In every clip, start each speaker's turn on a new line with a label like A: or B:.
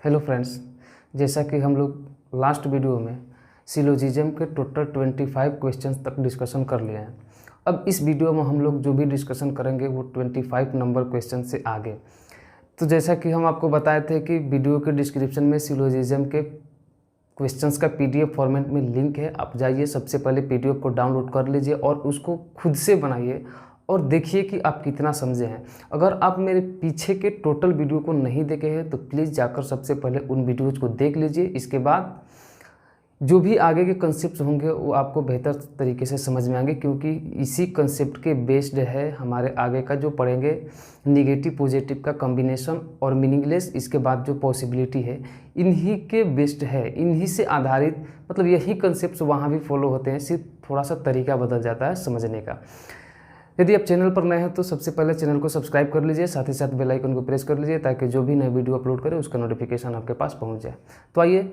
A: Hello friends, जैसा कि हम लोग लास्ट वीडियो में सिलोजिज्म के टोटल 25 क्वेश्चंस तक डिस्कशन कर लिए हैं। अब इस वीडियो में हम लोग जो भी डिस्कशन करेंगे वो 25 नंबर क्वेश्चन से आगे। तो जैसा कि हम आपको बताए थे कि वीडियो के डिस्क्रिप्शन में सिलोजिज्म के क्वेश्चंस का पीडीएफ फॉर्मेट में लिंक है। आप जाइए, सबसे पहले पीडीएफ को डाउनलोड कर लीजिए और उसको खुद से बनाइए और देखिए कि आप कितना समझे हैं। अगर आप मेरे पीछे के टोटल वीडियो को नहीं देखे हैं तो प्लीज़ जाकर सबसे पहले उन वीडियोज़ को देख लीजिए। इसके बाद जो भी आगे के कंसेप्ट होंगे वो आपको बेहतर तरीके से समझ में आएंगे, क्योंकि इसी कंसेप्ट के बेस्ड है हमारे आगे का जो पढ़ेंगे निगेटिव पॉजिटिव का कॉम्बिनेशन और मीनिंगलेस। इसके बाद जो पॉसिबिलिटी है इन्हीं के बेस्ड है, इन्हीं से आधारित, मतलब यही कंसेप्ट वहाँ भी फॉलो होते हैं, सिर्फ थोड़ा सा तरीका बदल जाता है समझने का। यदि आप चैनल पर नए हैं तो सबसे पहले चैनल को सब्सक्राइब कर लीजिए, साथ ही साथ बेल आइकन को प्रेस कर लीजिए ताकि जो भी नए वीडियो अपलोड करें उसका नोटिफिकेशन आपके पास पहुंच जाए। तो आइए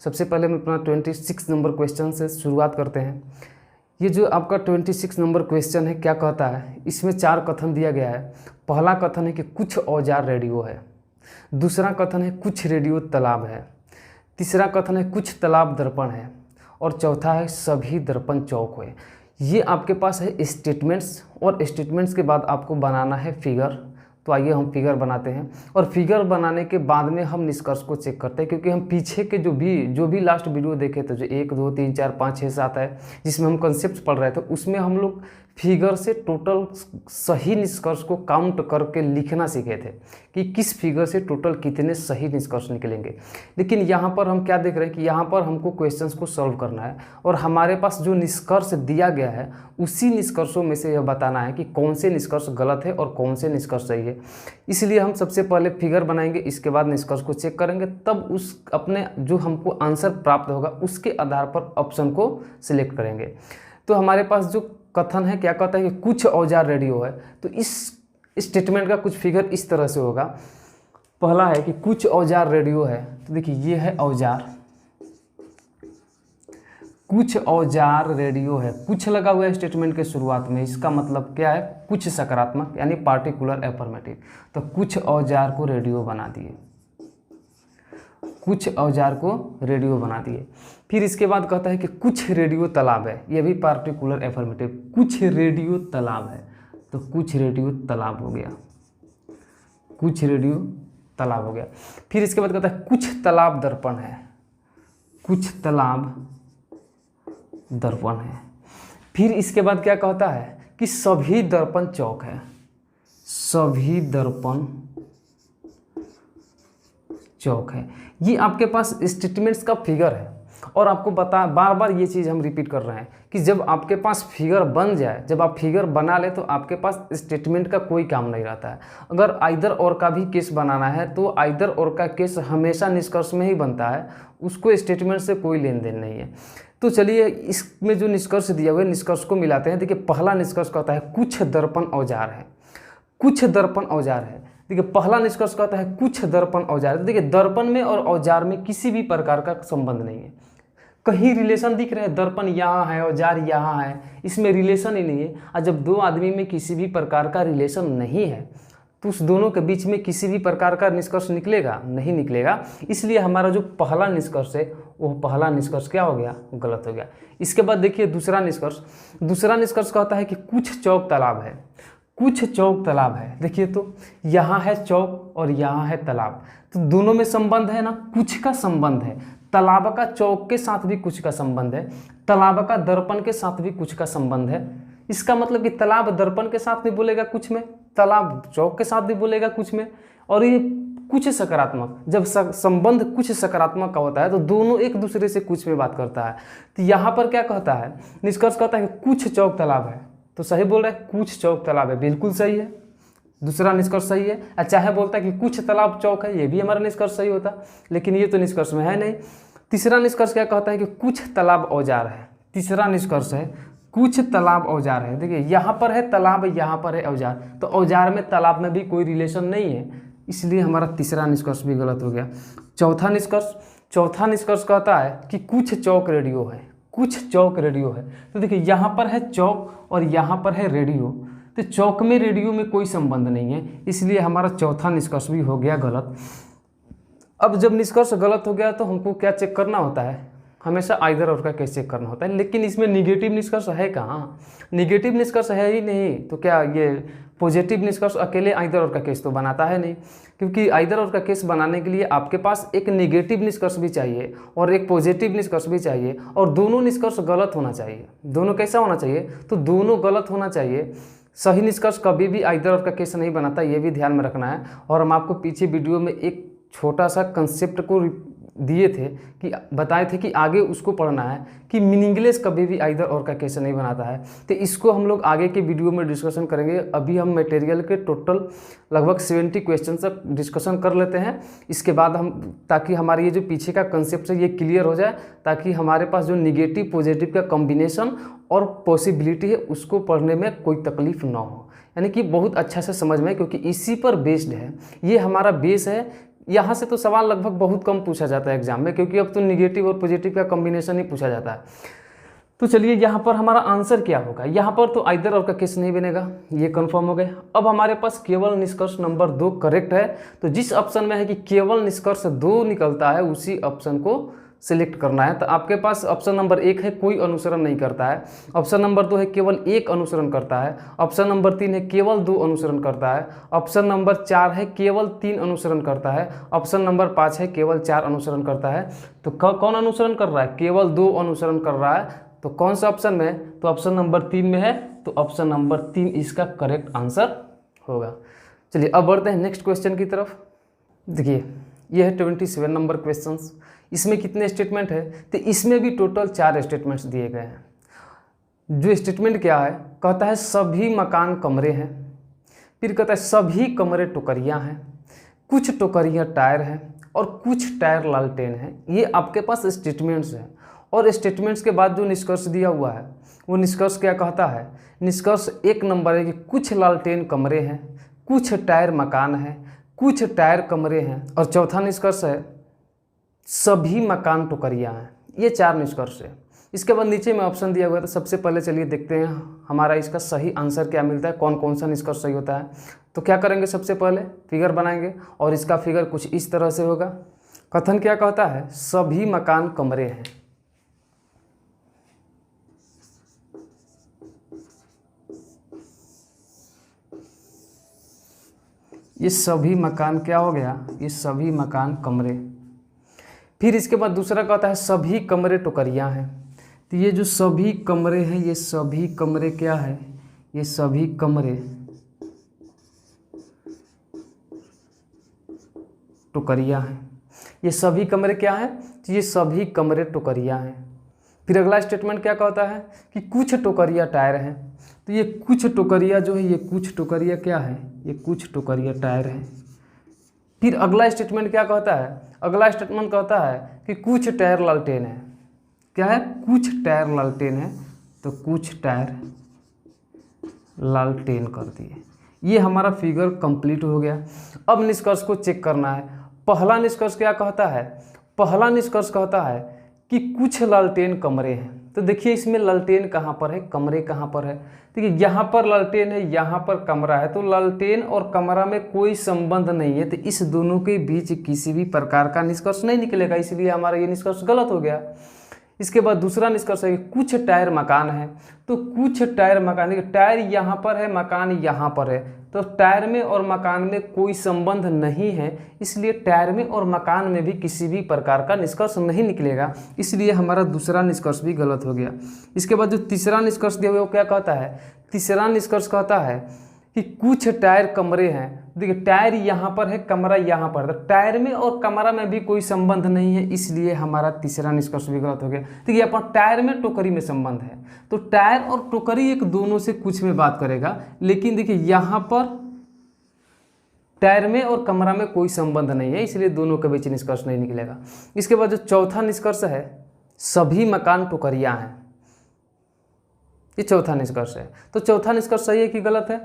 A: सबसे पहले हम अपना 26 नंबर क्वेश्चन से शुरुआत करते हैं। ये जो आपका 26 नंबर क्वेश्चन है क्या कहता है, इसमें 4 कथन दिया गया है। पहला कथन है कि कुछ औजार रेडियो है, दूसरा कथन है कुछ रेडियो तालाब है, तीसरा कथन है कुछ तालाब दर्पण है और चौथा है सभी दर्पण चौक हुए। ये आपके पास है स्टेटमेंट्स और स्टेटमेंट्स के बाद आपको बनाना है फिगर। तो आइए हम फिगर बनाते हैं और फिगर बनाने के बाद में हम निष्कर्ष को चेक करते हैं, क्योंकि हम पीछे के जो भी लास्ट वीडियो देखे थे, जो 1 2 3 4 5 6 7 है जिसमें हम कंसेप्ट पढ़ रहे थे, उसमें हम लोग फिगर से टोटल सही निष्कर्ष को काउंट करके लिखना सीखे थे कि किस फिगर से टोटल कितने सही निष्कर्ष निकलेंगे। लेकिन यहाँ पर हम क्या देख रहे हैं कि यहाँ पर हमको क्वेश्चंस को सॉल्व करना है और हमारे पास जो निष्कर्ष दिया गया है उसी निष्कर्षों में से यह बताना है कि कौन से निष्कर्ष गलत है और कौन से निष्कर्ष सही है। इसलिए हम सबसे पहले फिगर बनाएंगे, इसके बाद निष्कर्ष को चेक करेंगे, तब उस अपने जो हमको आंसर प्राप्त होगा उसके आधार पर ऑप्शन को सिलेक्ट करेंगे। तो हमारे पास जो कथन है क्या कहता है कि कुछ औजार रेडियो है, तो इस स्टेटमेंट का कुछ फिगर इस तरह से होगा। पहला है कि कुछ औजार रेडियो है, तो देखिए ये है औजार, कुछ औजार रेडियो है, कुछ लगा हुआ है स्टेटमेंट के शुरुआत में, इसका मतलब क्या है, कुछ सकारात्मक यानी पार्टिकुलर एफर्मेटिव। तो कुछ औजार को रेडियो बना दिए, कुछ औजार को रेडियो बना दिए। फिर इसके बाद कहता है कि कुछ रेडियो तालाब है, ये भी पार्टिकुलर एफर्मेटिव, कुछ रेडियो तालाब है, तो कुछ रेडियो तालाब हो गया, कुछ रेडियो तालाब हो गया। फिर इसके बाद कहता है कुछ तालाब दर्पण है, कुछ तालाब दर्पण है। फिर इसके बाद क्या कहता है कि सभी दर्पण चौक है, सभी दर्पण चौक है। ये आपके पास स्टेटमेंट्स का फिगर है और आपको बता बार बार ये चीज़ हम रिपीट कर रहे हैं कि जब आपके पास फिगर बन जाए, जब आप फिगर बना ले तो आपके पास स्टेटमेंट का कोई काम नहीं रहता है। अगर आइदर और का भी केस बनाना है तो आइदर और का केस हमेशा निष्कर्ष में ही बनता है, उसको स्टेटमेंट से कोई लेन देन नहीं है। तो चलिए इसमें जो निष्कर्ष दिया हुआ है निष्कर्ष को मिलाते हैं। देखिए पहला निष्कर्ष कहता है कुछ दर्पण औजार है, कुछ दर्पण औजार है। देखिए पहला निष्कर्ष कहता है कुछ दर्पण औजार। देखिए दर्पण में और औजार में किसी भी प्रकार का संबंध नहीं है, कहीं रिलेशन दिख रहा है, दर्पण यहाँ है औजार यहाँ है, इसमें रिलेशन ही नहीं है। और जब दो आदमी में किसी भी प्रकार का रिलेशन नहीं है तो उस दोनों के बीच में किसी भी प्रकार का निष्कर्ष निकलेगा नहीं निकलेगा। इसलिए हमारा जो पहला निष्कर्ष है वो पहला निष्कर्ष क्या हो गया, गलत हो गया। इसके बाद देखिए दूसरा निष्कर्ष कहता है कि कुछ चौक तालाब है, कुछ चौक तालाब है। देखिए तो यहाँ है चौक और यहाँ है तालाब, तो दोनों में संबंध है ना, कुछ का संबंध है। तालाब का चौक के साथ भी कुछ का संबंध है, तालाब का दर्पण के साथ भी कुछ का संबंध है। इसका मतलब कि तालाब दर्पण के साथ भी बोलेगा कुछ में, तालाब चौक के साथ भी बोलेगा कुछ में, और ये कुछ सकारात्मक, जब संबंध कुछ सकारात्मक का होता है तो दोनों एक दूसरे से कुछ में बात करता है। तो यहाँ पर क्या कहता है, निष्कर्ष कहता है कि कुछ चौक तालाब है, तो सही बोल रहा है, कुछ चौक तालाब है, बिल्कुल सही है, दूसरा निष्कर्ष सही है। अच्छा है बोलता है कि कुछ तालाब चौक है, ये भी हमारा निष्कर्ष सही होता, लेकिन ये तो निष्कर्ष में है नहीं। तीसरा निष्कर्ष क्या कहता है कि कुछ तालाब औजार है, तीसरा निष्कर्ष है कुछ तालाब औजार है। देखिए यहाँ पर है तालाब, यहाँ पर है औजार, तो औजार में तालाब में भी कोई रिलेशन नहीं है, इसलिए हमारा तीसरा निष्कर्ष भी गलत हो गया। चौथा निष्कर्ष कहता है कि कुछ चौक रेडियो है, कुछ चौक रेडियो है। तो देखिए यहाँ पर है चौक और यहाँ पर है रेडियो, तो चौक में रेडियो में कोई संबंध नहीं है, इसलिए हमारा चौथा निष्कर्ष भी हो गया गलत। अब जब निष्कर्ष गलत हो गया तो हमको क्या चेक करना होता है, हमेशा आइदर और का केस चेक करना होता है। लेकिन इसमें निगेटिव निष्कर्ष है कहाँ, निगेटिव निष्कर्ष है ही नहीं, तो क्या ये पॉजिटिव निष्कर्ष अकेले आइदर और का केस तो बनाता है नहीं, क्योंकि आइदर और का केस बनाने के लिए आपके पास एक निगेटिव निष्कर्ष भी चाहिए और एक पॉजिटिव निष्कर्ष भी चाहिए, और दोनों निष्कर्ष गलत होना चाहिए। दोनों कैसा होना चाहिए, तो दोनों गलत होना चाहिए। सही निष्कर्ष कभी भी आइदर और का केस नहीं बनाता, ये भी ध्यान में रखना है। और हम आपको पीछे वीडियो में एक छोटा सा कंसेप्ट को दिए थे कि बताए थे कि आगे उसको पढ़ना है कि मीनिंगलेस कभी भी आइदर और का केस नहीं बनाता है। तो इसको हम लोग आगे के वीडियो में डिस्कशन करेंगे। अभी हम मटेरियल के टोटल लगभग 70 क्वेश्चन तक डिस्कशन कर लेते हैं। इसके बाद हम, ताकि हमारे ये जो पीछे का कंसेप्ट है ये क्लियर हो जाए, ताकि हमारे पास जो निगेटिव पॉजिटिव का कॉम्बिनेशन और पॉसिबिलिटी है उसको पढ़ने में कोई तकलीफ ना हो, यानी कि बहुत अच्छा से समझ में, क्योंकि इसी पर बेस्ड है, ये हमारा बेस है। यहाँ से तो सवाल लगभग बहुत कम पूछा जाता है एग्जाम में, क्योंकि अब तो निगेटिव और पॉजिटिव का कॉम्बिनेशन ही पूछा जाता है। तो चलिए यहाँ पर हमारा आंसर क्या होगा, यहाँ पर तो आइदर और का केस नहीं बनेगा, ये कंफर्म हो गया। अब हमारे पास केवल निष्कर्ष नंबर 2 करेक्ट है। तो जिस ऑप्शन में है कि केवल निष्कर्ष 2 निकलता है उसी ऑप्शन को सिलेक्ट करना है। तो आपके पास ऑप्शन नंबर 1 है कोई अनुसरण नहीं करता है, ऑप्शन नंबर 2 है केवल 1 अनुसरण करता है, ऑप्शन नंबर 3 है केवल 2 अनुसरण करता है, ऑप्शन नंबर 4 है केवल 3 अनुसरण करता है, ऑप्शन नंबर 5 है केवल 4 अनुसरण करता है। तो कौन अनुसरण कर रहा है, केवल 2 अनुसरण कर रहा है। तो कौन सा ऑप्शन में है, तो ऑप्शन नंबर 3 में है, तो ऑप्शन नंबर 3 इसका करेक्ट आंसर होगा। चलिए अब बढ़ते हैं नेक्स्ट क्वेश्चन की तरफ। देखिए ये है 27 नंबर क्वेश्चन। इसमें कितने स्टेटमेंट है, तो इसमें भी टोटल 4 स्टेटमेंट्स दिए गए हैं। जो स्टेटमेंट क्या है, कहता है सभी मकान कमरे हैं, फिर कहता है सभी कमरे टोकरियां हैं, कुछ टोकरियां टायर हैं और कुछ टायर लालटेन हैं। ये आपके पास स्टेटमेंट्स हैं। और स्टेटमेंट्स के बाद जो निष्कर्ष दिया हुआ है वो निष्कर्ष क्या कहता है, निष्कर्ष 1 नंबर है कि कुछ लालटेन कमरे हैं, कुछ टायर मकान है, कुछ टायर कमरे हैं, और चौथा निष्कर्ष है सभी मकान टोकरियां हैं। ये 4 निष्कर्ष है। इसके बाद नीचे में ऑप्शन दिया हुआ है। तो सबसे पहले चलिए देखते हैं हमारा इसका सही आंसर क्या मिलता है, कौन कौन सा निष्कर्ष सही होता है। तो क्या करेंगे, सबसे पहले फिगर बनाएंगे और इसका फिगर कुछ इस तरह से होगा। कथन क्या कहता है, सभी मकान कमरे हैं। ये सभी मकान क्या हो गया, ये सभी मकान कमरे। फिर इसके बाद दूसरा कहता है सभी कमरे टोकरियां हैं। तो ये जो सभी कमरे हैं, ये सभी कमरे क्या है, ये सभी कमरे टोकरियां हैं। ये सभी कमरे क्या हैं, तो ये सभी कमरे टोकरियां हैं। फिर अगला स्टेटमेंट क्या कहता है कि कुछ टोकरियां टायर हैं। तो ये कुछ टोकरियां जो है, ये कुछ टोकरियां क्या है, ये कुछ टोकरियां टायर हैं। फिर अगला स्टेटमेंट क्या कहता है, अगला स्टेटमेंट कहता है कि कुछ टायर लालटेन है। क्या है, कुछ टायर लालटेन है, तो कुछ टायर लालटेन कर दिए। ये हमारा फिगर कंप्लीट हो गया। अब निष्कर्ष को चेक करना है। पहला निष्कर्ष क्या कहता है, पहला निष्कर्ष कहता है कि कुछ लालटेन कमरे हैं। तो देखिए इसमें लालटेन कहाँ पर है, कमरे कहाँ पर है। देखिए यहाँ पर लालटेन है, यहाँ पर कमरा है, तो लालटेन और कमरा में कोई संबंध नहीं है। तो इस दोनों के बीच किसी भी प्रकार का निष्कर्ष नहीं निकलेगा, इसलिए हमारा ये निष्कर्ष गलत हो गया। इसके बाद दूसरा निष्कर्ष है कि कुछ टायर मकान है। तो कुछ टायर मकान, देखिए टायर यहाँ पर है, मकान यहाँ पर है, तो टायर में और मकान में कोई संबंध नहीं है, इसलिए टायर में और मकान में भी किसी भी प्रकार का निष्कर्ष नहीं निकलेगा, इसलिए हमारा दूसरा निष्कर्ष भी गलत हो गया। इसके बाद जो तीसरा निष्कर्ष दिया हुआ है वो क्या कहता है, तीसरा निष्कर्ष कहता है कि कुछ टायर कमरे हैं। देखिए टायर यहाँ पर है, कमरा यहाँ पर है, तो टायर में और कमरा में भी कोई संबंध नहीं है, इसलिए हमारा तीसरा निष्कर्ष भी गलत हो गया। देखिए यहाँ पर टायर में टोकरी में संबंध है, तो टायर और टोकरी एक दोनों से कुछ में बात करेगा, लेकिन देखिए यहाँ पर टायर में और कमरा में कोई संबंध नहीं है, इसलिए दोनों के बीच निष्कर्ष नहीं निकलेगा। इसके बाद जो चौथा निष्कर्ष है सभी मकान टोकरियां हैं, ये चौथा निष्कर्ष है। तो चौथा निष्कर्ष सही है कि गलत है,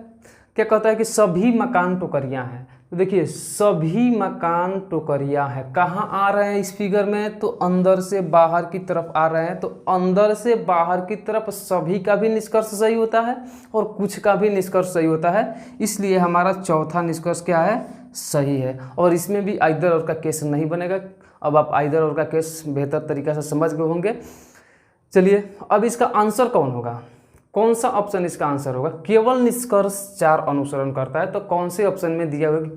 A: क्या कहता है कि सभी मकान टोकरियां हैं। तो देखिए सभी मकान टोकरियां हैं, कहाँ आ रहे हैं इस फिगर में, तो अंदर से बाहर की तरफ आ रहे हैं, तो अंदर से बाहर की तरफ सभी का भी निष्कर्ष सही होता है और कुछ का भी निष्कर्ष सही होता है, इसलिए हमारा चौथा निष्कर्ष क्या है, सही है। और इसमें भी आइदर और का केस नहीं बनेगा। अब आप आइदर और का केस बेहतर तरीक़ा से समझ गए होंगे। चलिए अब इसका आंसर कौन होगा, कौन सा ऑप्शन इसका आंसर होगा। केवल निष्कर्ष 4 अनुसरण करता है, तो कौन से ऑप्शन में दिया हुआ कि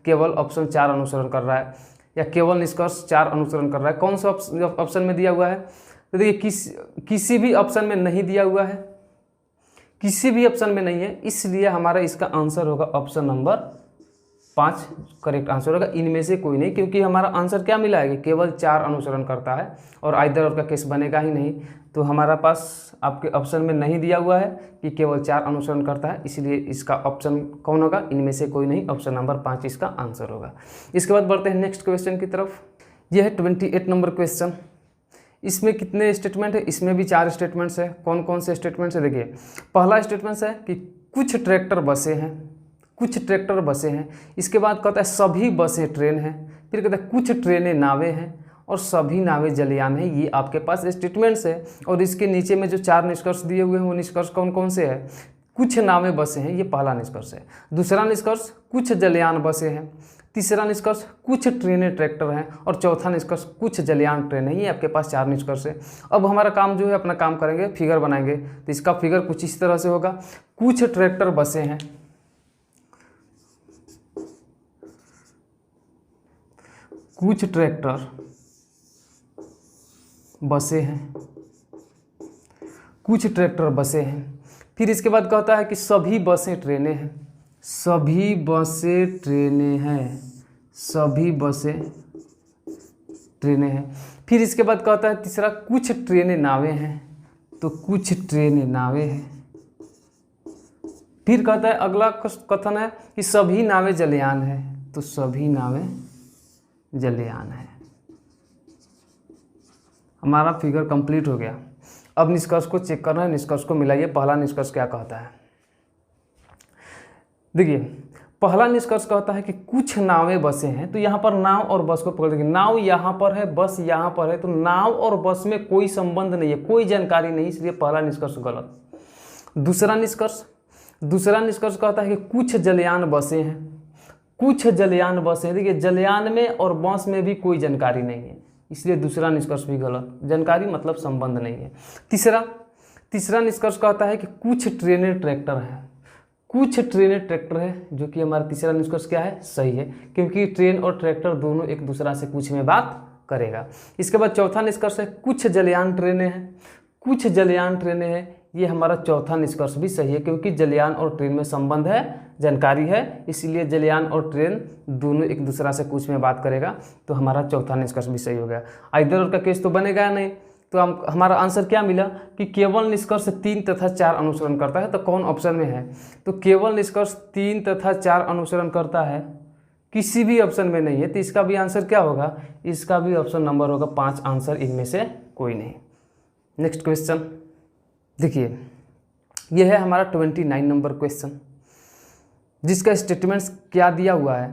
A: केवल ऑप्शन 4 अनुसरण कर रहा है या केवल निष्कर्ष 4 अनुसरण कर रहा है, कौन सा ऑप्शन में दिया हुआ है। तो देखिए किसी भी ऑप्शन में नहीं दिया हुआ है, किसी भी ऑप्शन में नहीं है, इसलिए हमारा इसका आंसर होगा ऑप्शन नंबर 5 करेक्ट आंसर होगा। इनमें से कोई नहीं, क्योंकि हमारा आंसर क्या मिला है कि केवल 4 अनुसरण करता है और आइदर और का केस बनेगा ही नहीं। तो हमारा पास आपके ऑप्शन में नहीं दिया हुआ है कि केवल 4 अनुसरण करता है, इसलिए इसका ऑप्शन कौन होगा, इनमें से कोई नहीं, ऑप्शन नंबर 5 इसका आंसर होगा। इसके बाद बढ़ते हैं नेक्स्ट क्वेश्चन की तरफ। यह है 28 नंबर क्वेश्चन। इसमें कितने स्टेटमेंट है, इसमें भी 4 स्टेटमेंट्स है। कौन कौन से स्टेटमेंट्स है देखिए। पहला स्टेटमेंट है कि कुछ ट्रैक्टर बसें हैं, कुछ ट्रैक्टर बसें हैं। इसके बाद कहता है सभी बसें ट्रेन हैं। फिर कहता है कुछ ट्रेनें नावें हैं और सभी नावें जलयान हैं। ये आपके पास स्टेटमेंट्स है। और इसके नीचे में जो 4 निष्कर्ष दिए हुए हैं वो निष्कर्ष कौन कौन से हैं। कुछ नावें बसें हैं, ये पहला निष्कर्ष है। दूसरा निष्कर्ष कुछ जलयान बसें हैं। तीसरा निष्कर्ष कुछ ट्रेनें ट्रैक्टर हैं। और चौथा निष्कर्ष कुछ जलयान ट्रेन है। ये आपके पास 4 निष्कर्ष है। अब हमारा काम जो है अपना काम करेंगे, फिगर बनाएंगे। तो इसका फिगर कुछ इस तरह से होगा। कुछ ट्रैक्टर बसें हैं, कुछ ट्रैक्टर बसें हैं, कुछ ट्रैक्टर बसें हैं। फिर इसके बाद कहता है कि सभी बसें ट्रेनें हैं, सभी बसें ट्रेनें हैं, सभी बसें ट्रेनें हैं। फिर इसके बाद कहता है तीसरा कुछ ट्रेनें नावें हैं, तो कुछ ट्रेनें नावें हैं। फिर कहता है अगला कथन है कि सभी नावें जलयान हैं, तो सभी नावें जलयान है। हमारा फिगर कंप्लीट हो गया। अब निष्कर्ष को चेक करना है, निष्कर्ष को मिलाइए। पहला निष्कर्ष क्या कहता है देखिए। पहला निष्कर्ष कहता है कि कुछ नावें बसें हैं। तो यहाँ पर नाव और बस को पकड़ देखिए, नाव यहाँ पर है, बस यहाँ पर है, तो नाव और बस में कोई संबंध नहीं है, कोई जानकारी नहीं, इसलिए पहला निष्कर्ष गलत। दूसरा निष्कर्ष कहता है कि कुछ जलयान बसें हैं, कुछ जलयान बसें। देखिए जलयान में और बस में भी कोई जानकारी नहीं है, इसलिए दूसरा निष्कर्ष भी गलत। जानकारी मतलब संबंध नहीं है। तीसरा निष्कर्ष कहता है कि कुछ ट्रेनें ट्रैक्टर हैं, कुछ ट्रेनें ट्रैक्टर है, जो कि हमारा तीसरा निष्कर्ष क्या है, सही है, क्योंकि ट्रेन और ट्रैक्टर दोनों एक दूसरा से कुछ में बात करेगा। इसके बाद चौथा निष्कर्ष है कुछ जलयान ट्रेनें हैं, कुछ जलयान ट्रेनें हैं। ये हमारा चौथा निष्कर्ष भी सही है, क्योंकि जलयान और ट्रेन में संबंध है, जानकारी है, इसलिए जलयान और ट्रेन दोनों एक दूसरा से कुछ में बात करेगा। तो हमारा चौथा निष्कर्ष भी सही हो गया। आइदर और का केस तो बनेगा नहीं। तो हमारा आंसर क्या मिला कि केवल निष्कर्ष 3 तथा 4 अनुसरण करता है। तो कौन ऑप्शन में है, तो केवल निष्कर्ष 3 तथा 4 अनुसरण करता है, किसी भी ऑप्शन में नहीं है। तो इसका भी आंसर क्या होगा, इसका भी ऑप्शन नंबर होगा 5 आंसर, इनमें से कोई नहीं। नेक्स्ट क्वेश्चन देखिए, यह है हमारा 29 नंबर क्वेश्चन, जिसका स्टेटमेंट्स क्या दिया हुआ है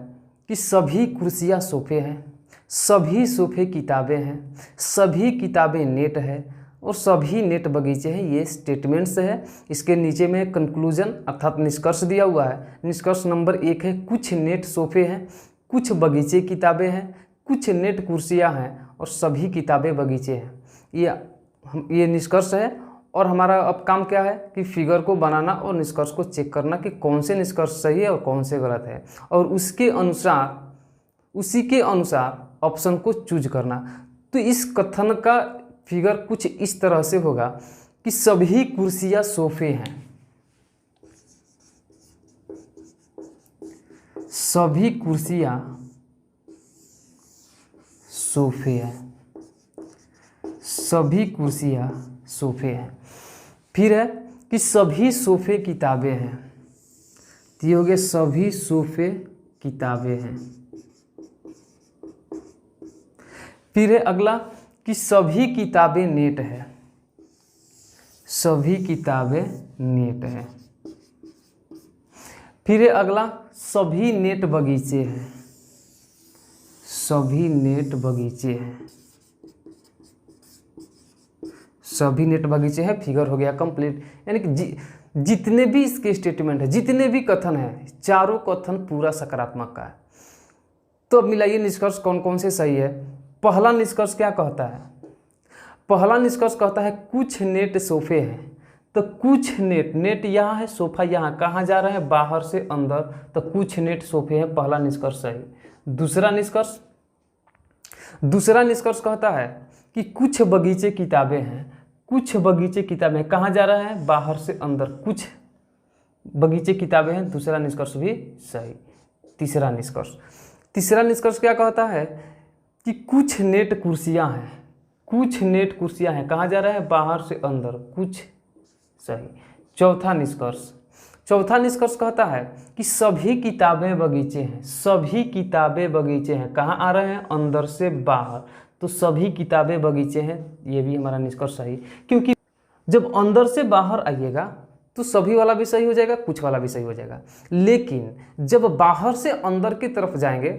A: कि सभी कुर्सियाँ सोफे हैं, सभी सोफे किताबें हैं, सभी किताबें नेट है और सभी नेट बगीचे हैं। ये स्टेटमेंट्स है। इसके नीचे में कंक्लूजन अर्थात निष्कर्ष दिया हुआ है। निष्कर्ष नंबर 1 है कुछ नेट सोफे हैं, कुछ बगीचे किताबें हैं, कुछ नेट कुर्सियाँ हैं और सभी किताबें बगीचे हैं। ये निष्कर्ष है। और हमारा अब काम क्या है कि फिगर को बनाना और निष्कर्ष को चेक करना कि कौन से निष्कर्ष सही है और कौन से गलत है, और उसी के अनुसार ऑप्शन को चूज करना। तो इस कथन का फिगर कुछ इस तरह से होगा कि सभी कुर्सियां सोफे हैं, सभी कुर्सियां सोफे हैं, सभी कुर्सियां सोफे हैं। फिर है कि सभी सोफे किताबें हैं। तो ये हो गए सभी सोफे किताबें हैं। फिर है अगला कि सभी किताबें नेट है, सभी किताबें नेट है। फिर है अगला सभी नेट बगीचे हैं, सभी नेट बगीचे हैं, सभी नेट बगीचे हैं। फिगर हो गया कंप्लीट। यानी कि जितने भी इसके स्टेटमेंट है, जितने भी कथन है, चारों कथन पूरा सकारात्मक का है। तो अब मिलाइए निष्कर्ष कौन कौन से सही है। पहला निष्कर्ष क्या कहता है? पहला निष्कर्ष कहता है कुछ नेट सोफे हैं। तो कुछ नेट यहाँ है, सोफा यहाँ, कहाँ जा रहे हैं? बाहर से अंदर। तो कुछ नेट सोफे हैं, पहला निष्कर्ष सही। दूसरा निष्कर्ष कहता है कि कुछ बगीचे किताबें हैं। कुछ बगीचे किताबें कहाँ जा रहे हैं? बाहर से अंदर। कुछ बगीचे किताबें हैं, दूसरा निष्कर्ष भी सही। तीसरा निष्कर्ष क्या कहता है कि कुछ नेट कुर्सियां हैं। कुछ नेट कुर्सियां हैं, कहाँ जा रहे हैं? बाहर से अंदर। कुछ सही। चौथा निष्कर्ष कहता है कि सभी किताबें बगीचे हैं। सभी किताबें बगीचे हैं, कहाँ आ रहे हैं? अंदर से बाहर। तो सभी किताबें बगीचे हैं, ये भी हमारा निष्कर्ष सही। क्योंकि जब अंदर से बाहर आइएगा तो सभी वाला भी सही हो जाएगा, कुछ वाला भी सही हो जाएगा। लेकिन जब बाहर से अंदर की तरफ जाएंगे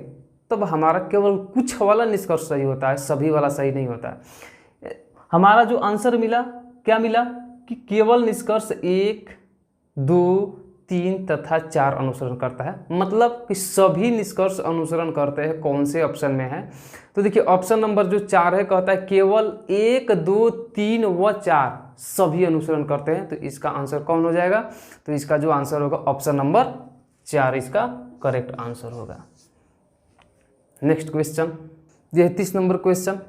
A: तब हमारा केवल कुछ वाला निष्कर्ष सही होता है, सभी वाला सही नहीं होता है। हमारा जो आंसर मिला, क्या मिला कि केवल निष्कर्ष 1, 2, 3 तथा 4 अनुसरण करता है। मतलब कि सभी निष्कर्ष अनुसरण करते हैं कौन से ऑप्शन में है। तो देखिए ऑप्शन नंबर जो 4 है कहता है केवल 1, 2, 3 व 4 सभी अनुसरण करते हैं। तो इसका आंसर कौन हो जाएगा? तो इसका जो आंसर होगा ऑप्शन नंबर 4 इसका करेक्ट आंसर होगा। Next question, 33 number question.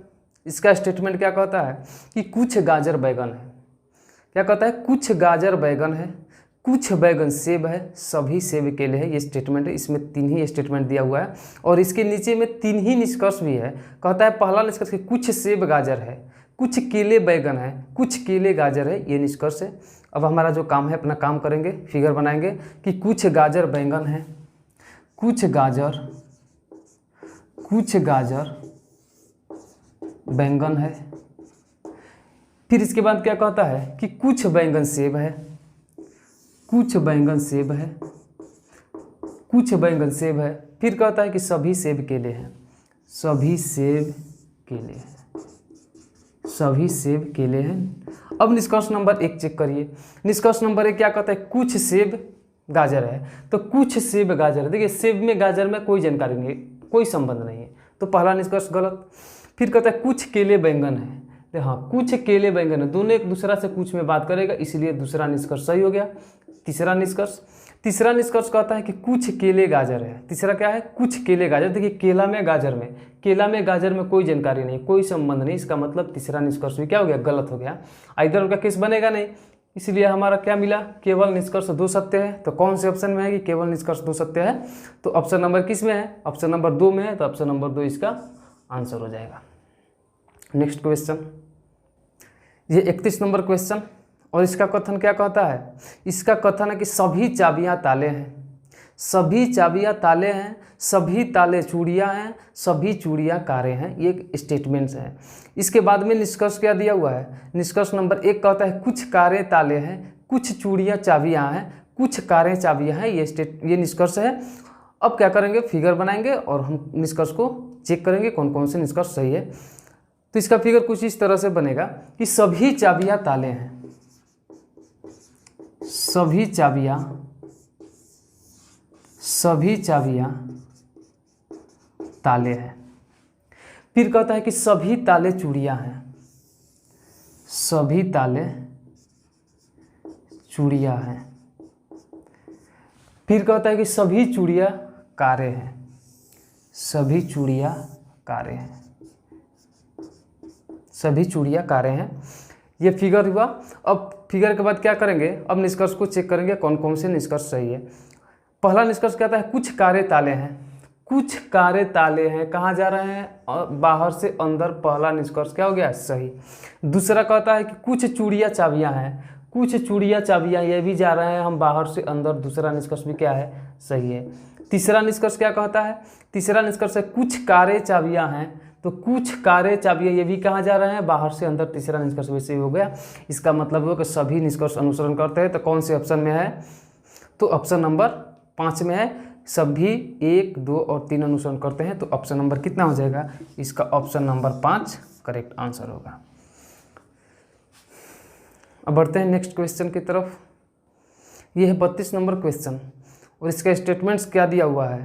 A: इसका स्टेटमेंट क्या कहता है कि कुछ गाजर बैगन है। क्या कहता है? कुछ गाजर बैगन है, कुछ बैगन सेब है, सभी सेब केले हैं। ये स्टेटमेंट है, इसमें 3 ही स्टेटमेंट दिया हुआ है और इसके नीचे में 3 ही निष्कर्ष भी है। कहता है पहला निष्कर्ष कि कुछ सेब गाजर है, कुछ केले बैगन है, कुछ केले गाजर है, ये निष्कर्ष है। अब हमारा जो काम है, अपना काम करेंगे, फिगर बनाएंगे कि कुछ गाजर बैगन है, कुछ गाजर बैंगन है। फिर इसके बाद क्या कहता है कि कुछ बैंगन सेब है, कुछ बैंगन सेब है, कुछ बैंगन सेब है। फिर कहता है कि सभी सेब केले हैं, सभी सेब केले हैं, सभी सेब केले हैं। अब निष्कर्ष नंबर 1 चेक करिए। निष्कर्ष नंबर 1 क्या कहता है? कुछ सेब गाजर है। तो कुछ सेब गाजर है। देखिए सेब में गाजर में कोई जानकारी नहीं, कोई संबंध नहीं है, तो पहला निष्कर्ष गलत। फिर कहता है कुछ केले बैंगन है। तो हाँ, कुछ केले बैंगन है, दोनों एक दूसरा से कुछ में बात करेगा, इसलिए दूसरा निष्कर्ष सही हो गया। तीसरा निष्कर्ष कहता है कि कुछ केले गाजर है। तीसरा क्या है? कुछ केले गाजर। देखिए केला में गाजर में कोई जानकारी नहीं, कोई संबंध नहीं, इसका मतलब तीसरा निष्कर्ष भी क्या हो गया? गलत हो गया। इधर उनका केस बनेगा नहीं, इसलिए हमारा क्या मिला? केवल निष्कर्ष 2 सत्य है। तो कौन से ऑप्शन में है कि केवल निष्कर्ष 2 सत्य है? तो ऑप्शन नंबर किस में है? ऑप्शन नंबर 2 में है। तो ऑप्शन नंबर 2 इसका आंसर हो जाएगा। नेक्स्ट क्वेश्चन, ये 31 नंबर क्वेश्चन और इसका कथन क्या कहता है? इसका कथन है कि सभी चाबियां ताले हैं, सभी चाबियां ताले हैं, सभी ताले चूड़ियां हैं, सभी चूड़ियां कारें हैं। ये एक स्टेटमेंट्स है। इसके बाद में निष्कर्ष क्या दिया हुआ है? निष्कर्ष नंबर 1 कहता है कुछ कारें ताले हैं, कुछ चूड़ियां चाबियां हैं, कुछ कारें चाबियां हैं। ये निष्कर्ष है। अब क्या करेंगे? फिगर बनाएंगे और हम निष्कर्ष को चेक करेंगे कौन कौन से निष्कर्ष सही है। तो इसका फिगर कुछ इस तरह से बनेगा कि सभी चाबियां ताले हैं, सभी चाबियां ताले हैं। फिर कहता है कि सभी ताले चूड़ियां हैं, सभी ताले चूड़ियां हैं। फिर कहता है कि सभी चूड़ियां कारें हैं, सभी चूड़ियां कारें हैं, सभी चूड़ियां कारें हैं। ये फिगर हुआ। अब फिगर के बाद क्या करेंगे? अब निष्कर्ष को चेक करेंगे कौन कौन से निष्कर्ष सही है। पहला निष्कर्ष कहता है कुछ कारें ताले हैं, कुछ कारें ताले हैं, कहाँ जा रहे हैं? और बाहर से अंदर। पहला निष्कर्ष क्या हो गया? सही। दूसरा कहता है कि कुछ चूड़ियां चाबियां हैं, कुछ चूड़ियां चाबियां, ये भी जा रहे हैं हम बाहर से अंदर। दूसरा निष्कर्ष भी क्या है? सही है। तीसरा निष्कर्ष क्या कहता है? तीसरा निष्कर्ष है कुछ कारें चाबियां हैं। तो कुछ कारें चाबियां, ये भी कहाँ जा रहे हैं? बाहर से अंदर। तीसरा निष्कर्ष वैसे ही हो गया। इसका मतलब हो कि सभी निष्कर्ष अनुसरण करते हैं। तो कौन से ऑप्शन में है? तो ऑप्शन नंबर 5 में है। सभी 1, 2 और 3 अनुसरण करते हैं। तो ऑप्शन नंबर कितना हो जाएगा? इसका ऑप्शन नंबर 5 करेक्ट आंसर होगा। अब बढ़ते हैं नेक्स्ट क्वेश्चन की तरफ। ये है 32 नंबर क्वेश्चन और इसका स्टेटमेंट्स क्या दिया हुआ है।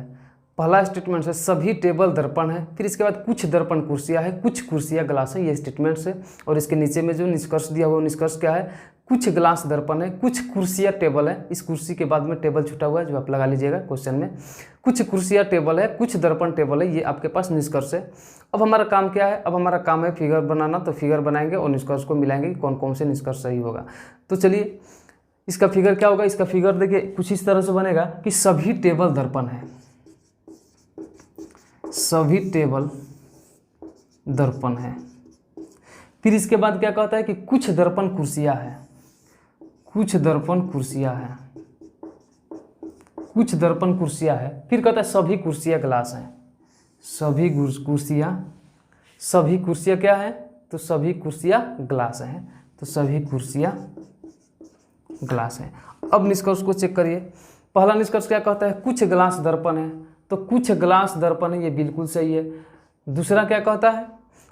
A: पहला स्टेटमेंट है सभी टेबल दर्पण है, फिर इसके बाद कुछ दर्पण कुर्सियाँ है, कुछ कुर्सियाँ ग्लास है, ये स्टेटमेंट्स है। और इसके नीचे में जो निष्कर्ष दिया हुआ निष्कर्ष क्या है, कुछ ग्लास दर्पण है, कुछ कुर्सियाँ टेबल है, इस कुर्सी के बाद में टेबल छुटा हुआ है जो आप लगा लीजिएगा क्वेश्चन में। कुछ कुर्सियाँ टेबल है, कुछ दर्पण टेबल है, ये आपके पास निष्कर्ष है। अब हमारा काम क्या है, अब हमारा काम है फिगर बनाना, तो फिगर बनाएंगे और निष्कर्ष को मिलाएंगे कि कौन कौन से निष्कर्ष सही होगा। तो चलिए इसका फिगर क्या होगा, इसका फिगर देखिए कुछ इस तरह से बनेगा कि सभी टेबल दर्पण है, सभी टेबल दर्पण है। फिर इसके बाद क्या कहता है कि कुछ दर्पण कुर्सियाँ है, कुछ दर्पण कुर्सियाँ है, कुछ दर्पण कुर्सियाँ है। फिर कहता है सभी कुर्सियाँ ग्लास हैं, सभी कुर्सियाँ, सभी कुर्सियाँ क्या है, तो सभी कुर्सियाँ ग्लास हैं, तो सभी कुर्सियाँ ग्लास हैं। अब निष्कर्ष को चेक करिए। पहला निष्कर्ष क्या कहता है, कुछ ग्लास दर्पण है, तो कुछ ग्लास दर्पण है, ये बिल्कुल सही है। दूसरा क्या कहता है,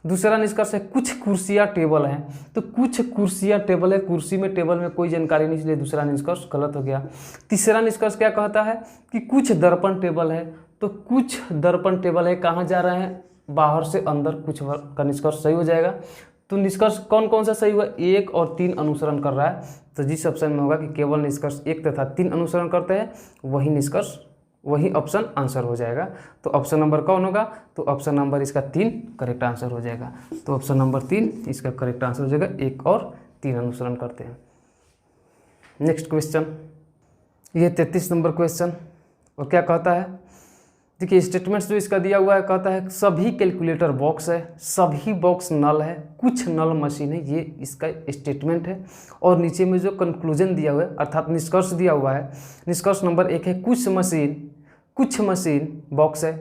A: दूसरा निष्कर्ष है कुछ कुर्सियाँ टेबल हैं, तो कुछ कुर्सियाँ टेबल है, कुर्सी में टेबल में कोई जानकारी नहीं, इसलिए दूसरा निष्कर्ष गलत हो गया। तीसरा निष्कर्ष क्या कहता है कि कुछ दर्पण टेबल है, तो कुछ दर्पण टेबल है, कहाँ जा रहे हैं, बाहर से अंदर, कुछ का निष्कर्ष सही हो जाएगा। तो निष्कर्ष कौन कौन सा सही हुआ, 1 और 3 अनुसरण कर रहा है, तो जिस ऑप्शन में होगा कि केवल निष्कर्ष 1 तथा 3 अनुसरण करते हैं वही निष्कर्ष, वही ऑप्शन आंसर हो जाएगा। तो ऑप्शन नंबर कौन होगा, तो ऑप्शन नंबर इसका 3 करेक्ट आंसर हो जाएगा। तो ऑप्शन नंबर 3 इसका करेक्ट आंसर हो जाएगा, 1 और 3 अनुसरण करते हैं। नेक्स्ट क्वेश्चन, ये 33 नंबर क्वेश्चन और क्या कहता है, देखिए स्टेटमेंट्स जो इसका दिया हुआ है, कहता है सभी कैलकुलेटर बॉक्स है, सभी बॉक्स नल है, कुछ नल मशीन है, ये इसका स्टेटमेंट है। और नीचे में जो कंक्लूजन दिया हुआ है अर्थात निष्कर्ष दिया हुआ है, निष्कर्ष नंबर 1 है कुछ मशीन बॉक्स है,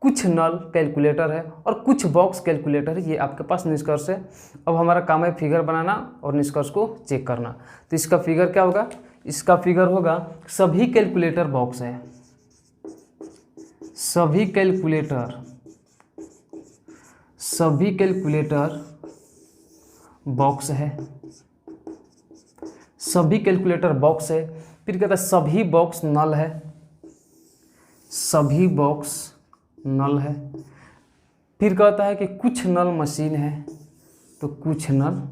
A: कुछ नल कैलकुलेटर है और कुछ बॉक्स कैलकुलेटर है, ये आपके पास निष्कर्ष है। अब हमारा काम है फिगर बनाना और निष्कर्ष को चेक करना। तो इसका फिगर क्या होगा, इसका फिगर होगा सभी कैलकुलेटर बॉक्स है, सभी कैलकुलेटर बॉक्स है, सभी कैलकुलेटर बॉक्स है। फिर कहता है सभी बॉक्स नल है, सभी बॉक्स नल है। फिर कहता है कि कुछ नल मशीन है, तो कुछ नल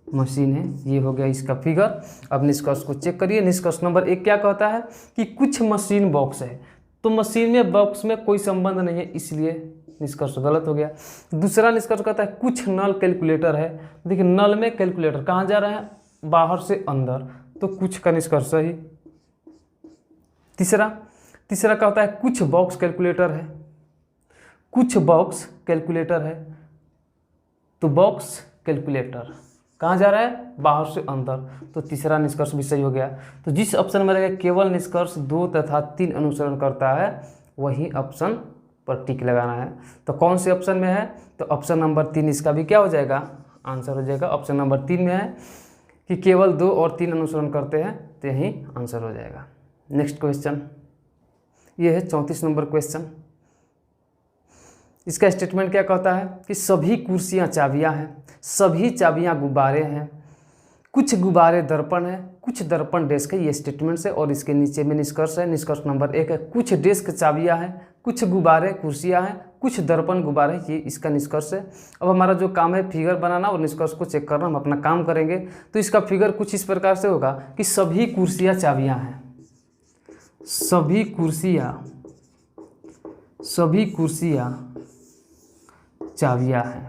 A: मशीन है, ये हो गया इसका फिगर। अब निष्कर्ष को चेक करिए। निष्कर्ष नंबर 1 क्या कहता है कि कुछ मशीन बॉक्स है, तो मशीन में बॉक्स में कोई संबंध नहीं है, इसलिए निष्कर्ष गलत हो गया। दूसरा निष्कर्ष कहता है कुछ नल कैलकुलेटर है, देखिए नल में कैलकुलेटर कहाँ जा रहे हैं, बाहर से अंदर, तो कुछ का निष्कर्ष सही। तीसरा कहता है कुछ बॉक्स कैलकुलेटर है, कुछ बॉक्स कैलकुलेटर है, तो बॉक्स कैलकुलेटर कहाँ जा रहा है, बाहर से अंदर, तो तीसरा निष्कर्ष भी सही हो गया। तो जिस ऑप्शन में रहेगा केवल निष्कर्ष 2 तथा 3 अनुसरण करता है वही ऑप्शन पर टिक लगाना है। तो कौन से ऑप्शन में है, तो ऑप्शन नंबर 3 इसका भी क्या हो जाएगा, आंसर हो जाएगा। ऑप्शन नंबर 3 में है कि केवल 2 और 3 अनुसरण करते हैं, तो यही आंसर हो जाएगा। नेक्स्ट क्वेश्चन, ये है 34 नंबर क्वेश्चन। इसका स्टेटमेंट क्या कहता है कि सभी कुर्सियाँ चाबियाँ हैं, सभी चाबियाँ गुब्बारे हैं, कुछ गुब्बारे दर्पण है, कुछ दर्पण डेस्क है, ये स्टेटमेंट्स है। और इसके नीचे में निष्कर्ष है। निष्कर्ष नंबर 1 है कुछ डेस्क चाबियाँ हैं, कुछ गुब्बारे कुर्सियाँ हैं, कुछ दर्पण गुब्बारे, ये इसका निष्कर्ष है। अब हमारा जो काम है फिगर बनाना और निष्कर्ष को चेक करना, हम अपना काम करेंगे। तो इसका फिगर कुछ इस प्रकार से होगा कि सभी कुर्सियाँ चाबियाँ हैं, सभी कुर्सियाँ चाबियाँ हैं,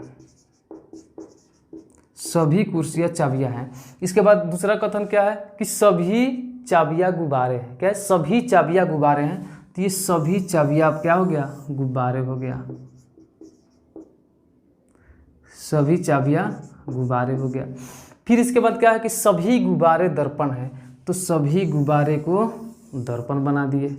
A: सभी कुर्सियाँ चाबियाँ हैं। इसके बाद दूसरा कथन क्या है कि सभी चाबियाँ गुब्बारे हैं, क्या है, सभी चाबियाँ गुब्बारे हैं, तो ये सभी चाबियाँ क्या हो गया, गुब्बारे हो गया, सभी चाबियाँ गुब्बारे हो गया। फिर इसके बाद क्या है कि सभी गुब्बारे दर्पण है, तो सभी गुब्बारे को दर्पण बना दिए,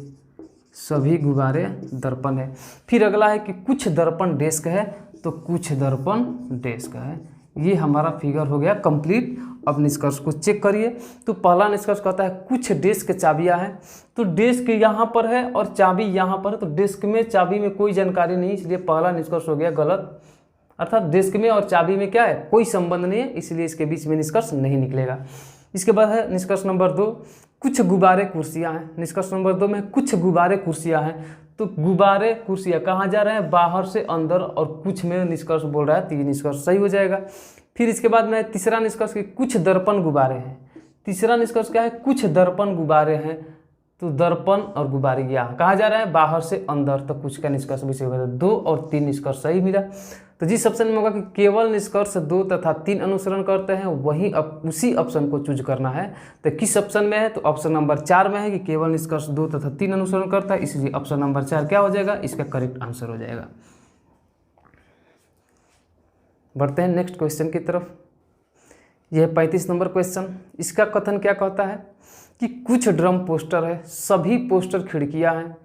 A: सभी गुब्बारे दर्पण है। फिर अगला है कि कुछ दर्पण डेस्क है, तो कुछ दर्पण डेस्क है। ये हमारा फिगर हो गया कंप्लीट। अब निष्कर्ष को चेक करिए। तो पहला निष्कर्ष कहता है कुछ डेस्क चाबियां हैं, तो डेस्क यहाँ पर है और चाबी यहाँ पर है, तो डेस्क में चाबी में कोई जानकारी नहीं, इसलिए पहला निष्कर्ष हो गया गलत। अर्थात डेस्क में और चाबी में क्या है, कोई संबंध नहीं है, इसलिए इसके बीच में निष्कर्ष नहीं निकलेगा। इसके बाद है निष्कर्ष नंबर 2, कुछ गुब्बारे कुर्सियाँ हैं। निष्कर्ष नंबर 2 में कुछ गुब्बारे कुर्सियाँ हैं, तो गुब्बारे कुर्सियाँ कहाँ जा रहे हैं, बाहर से अंदर, और कुछ में निष्कर्ष बोल रहा है, तो ये निष्कर्ष सही हो जाएगा। फिर इसके बाद में तीसरा निष्कर्ष कि कुछ दर्पण गुब्बारे हैं। तीसरा निष्कर्ष क्या है, कुछ दर्पण गुब्बारे हैं, तो दर्पण और गुब्बारे यहाँ कहाँ जा रहे हैं, बाहर से अंदर, तो कुछ का निष्कर्ष भी सही होगा। 2 और 3 निष्कर्ष सही मिला। तो जिस ऑप्शन में होगा कि केवल निष्कर्ष 2 तथा 3 अनुसरण करते हैं, वहीं अब उसी ऑप्शन को चूज करना है। तो किस ऑप्शन में है, तो ऑप्शन नंबर 4 में है कि केवल निष्कर्ष 2 तथा 3 अनुसरण करता है, इसलिए ऑप्शन नंबर 4 क्या हो जाएगा, इसका करेक्ट आंसर हो जाएगा। बढ़ते हैं नेक्स्ट क्वेश्चन की तरफ। यह 35 नंबर क्वेश्चन। इसका कथन क्या कहता है कि कुछ ड्रम पोस्टर है, सभी पोस्टर खिड़कियां हैं,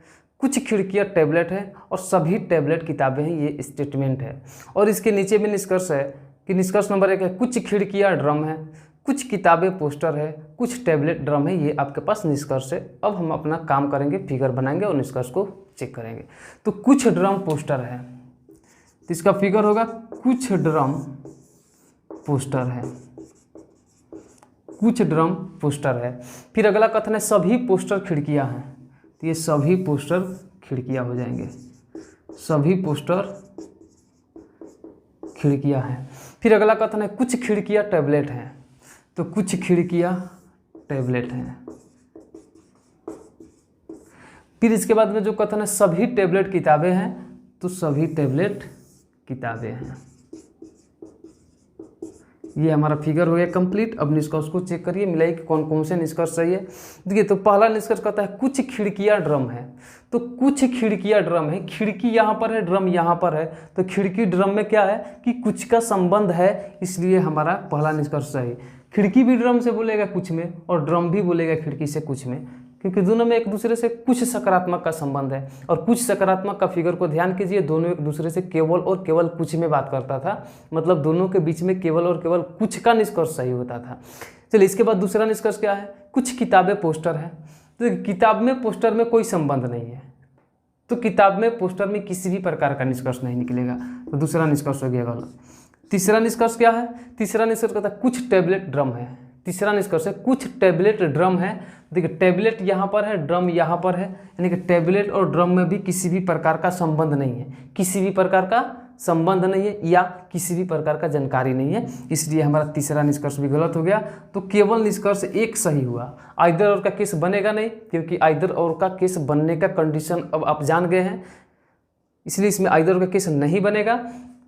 A: कुछ खिड़कियां टैबलेट हैं और सभी टैबलेट किताबें हैं, ये स्टेटमेंट है। और इसके नीचे में निष्कर्ष है कि निष्कर्ष नंबर 1 है कुछ खिड़कियां ड्रम है, कुछ किताबें पोस्टर है, कुछ टैबलेट ड्रम है, ये आपके पास निष्कर्ष है। अब हम अपना काम करेंगे, फिगर बनाएंगे और निष्कर्ष को चेक करेंगे। तो कुछ ड्रम पोस्टर है, तो इसका फिगर होगा कुछ ड्रम पोस्टर है, कुछ ड्रम पोस्टर है। फिर अगला कथन है सभी पोस्टर खिड़कियां हैं, तो ये सभी पोस्टर खिड़कियां हो जाएंगे, सभी पोस्टर खिड़कियां हैं। फिर अगला कथन है कुछ खिड़कियां टैबलेट हैं, तो कुछ खिड़कियां टैबलेट हैं। फिर इसके बाद में जो कथन है सभी टैबलेट किताबें हैं, तो सभी टैबलेट किताबें हैं। ये हमारा फिगर हो गया कंप्लीट। अब निष्कर्ष को चेक करिए, मिलाइए कि कौन कौन से निष्कर्ष सही है। देखिए, तो पहला निष्कर्ष कहता है कुछ खिड़कियां ड्रम है, तो कुछ खिड़कियां ड्रम है, खिड़की यहाँ पर है, ड्रम यहाँ पर है, तो खिड़की ड्रम में क्या है कि कुछ का संबंध है, इसलिए हमारा पहला निष्कर्ष सही। खिड़की भी ड्रम से बोलेगा कुछ में, और ड्रम भी बोलेगा खिड़की से कुछ में, क्योंकि दोनों में एक दूसरे से कुछ सकारात्मक का संबंध है। और कुछ सकारात्मक का फिगर को ध्यान कीजिए, दोनों एक दूसरे से केवल और केवल कुछ में बात करता था, मतलब दोनों के बीच में केवल और केवल कुछ का निष्कर्ष सही होता था। चलिए, इसके बाद दूसरा निष्कर्ष क्या है, कुछ किताबें पोस्टर है, तो किताब में पोस्टर में कोई संबंध नहीं है, तो किताब में पोस्टर में किसी भी प्रकार का निष्कर्ष नहीं निकलेगा, तो दूसरा निष्कर्ष हो गया गलत। तीसरा निष्कर्ष क्या है, तीसरा निष्कर्ष कहता है कुछ टैबलेट ड्रम है। तीसरा निष्कर्ष है कुछ टैबलेट ड्रम है। देखिए, टैबलेट यहाँ पर है, ड्रम यहाँ पर है, यानी कि टैबलेट और ड्रम में भी किसी भी प्रकार का संबंध नहीं है, किसी भी प्रकार का संबंध नहीं है या किसी भी प्रकार का जानकारी नहीं है, इसलिए हमारा तीसरा निष्कर्ष भी गलत हो गया। तो केवल निष्कर्ष 1 सही हुआ। आइदर और का केस बनेगा नहीं, क्योंकि आइदर और का केस बनने का कंडीशन अब आप जान गए हैं, इसलिए इसमें आइदर और का केस नहीं बनेगा।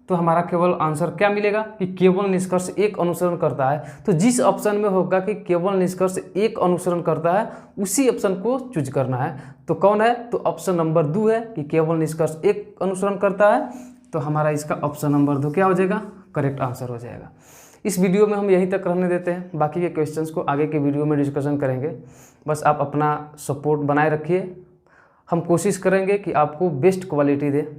A: तो हमारा केवल आंसर क्या मिलेगा कि केवल निष्कर्ष 1 अनुसरण करता है। तो जिस ऑप्शन में होगा कि केवल निष्कर्ष 1 अनुसरण करता है, उसी ऑप्शन को चूज करना है। तो कौन है, तो ऑप्शन नंबर 2 है कि केवल निष्कर्ष 1 अनुसरण करता है, तो हमारा इसका ऑप्शन नंबर 2 क्या हो जाएगा, करेक्ट आंसर हो जाएगा। इस वीडियो में हम यहीं तक रहने देते हैं, बाकी के क्वेश्चंस को आगे के वीडियो में डिस्कशन करेंगे। बस आप अपना सपोर्ट बनाए रखिए, हम कोशिश करेंगे कि आपको बेस्ट क्वालिटी दें।